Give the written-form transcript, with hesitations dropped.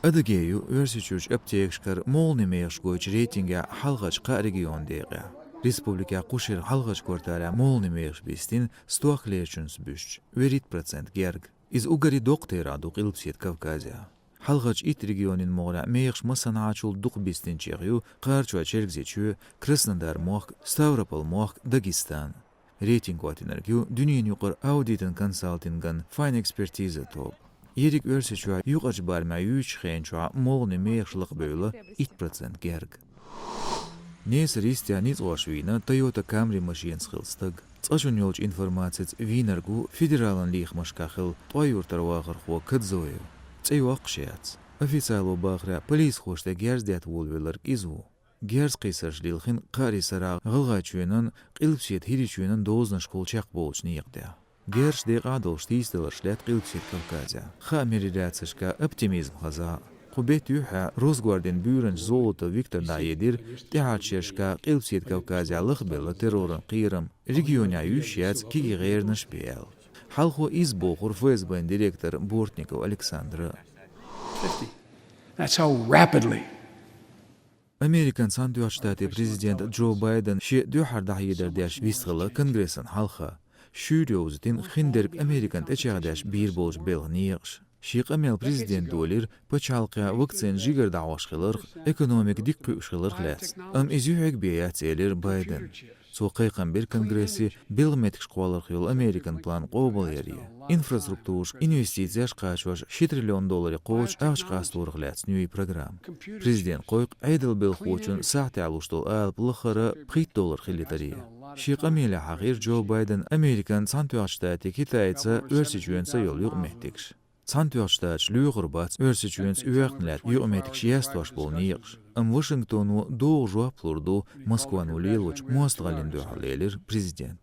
Adıgeyu örsüçüç aptekşkar molni meşgoç reytinge halgaçka region değe. Respublika kuşer halgaç kortara molni meş bistin stoakleşüns büş. Verit procent gerg. Iz ugari doktera duq ilpsit Kavkazya. Halgaç it regionin moğla meş masanaçul duq bistin çeğiyu qarçua çelgzeçü Krasnodar moğ, Stavropol moğ, Dagistan. Reyting vatinargyu dünyen yuqar auditin konsultingan fine expertise top. Yerik örseçua yuqaç barma yüç xençua molni meşlik böyle 1% gerg. Nes ristya nic oşvina Toyota Camry maşin skılstag. Tsqashun yolç informatsic vinargu federalan liix maşkaxil toyurtar waqar xo kadzoyu. Tsayuaq qşeats. Oficialo baxra polis xoşta gerzdiyat volvelar izu. Gerz qisarş lilxin qari sara gılgaçuyunun qilpsit hiriçuyunun doznaş kolçaq bolçni yıqda. Gersh deqa dolştistelar şlet qilpsit Kavkazya. Xameriratsaşka optimizm xaza. Qubet yuha Rosguarden bürenç zolota Viktor Dayedir tehaçerşka qilpsit Kavkazya lıxbela terrorun qiyram regionya yüşyats ki gğerniş bel. Halxo izboqur FSB'nin direktor Bortnikov Aleksandr. That's how rapidly Amerikan Santuaq Ştatı prezident Joe Biden şi dühar yederdaş visgılı kongresin halxa. Şüriyoztin xinderg Amerikan teçağdaş bir bolj belğniyğş. Şiq amel prezident dolir paçalqa vaksin jigar dağışqılır, ekonomik dik ışqılır xlats. Izühek beyat elir Biden. Soqayqan bir kongresi belmetik şqoalır xyol Amerikan plan qobal yeri. Infrastruktur, investitsiya şqaçvaş $1 trilyon qoç ağışqastur xlats nüy program. Prezident qoyq aydıl bel xoçun sahtı aluştol alp lıxara $1 xilitari. Şiq ameli haqir Joe Biden Amerikan Santuaq Ştatı Kitayca örsiçüyensa yol yok mehtikş. Santuaq Ştatı lüğurbats örsiçüyens üyaqnlat yuqmetik şiyastvaş bolniyğş. Washingtonu doğu juaplurdu Moskvanu liloç muastğalindu halelir prezident.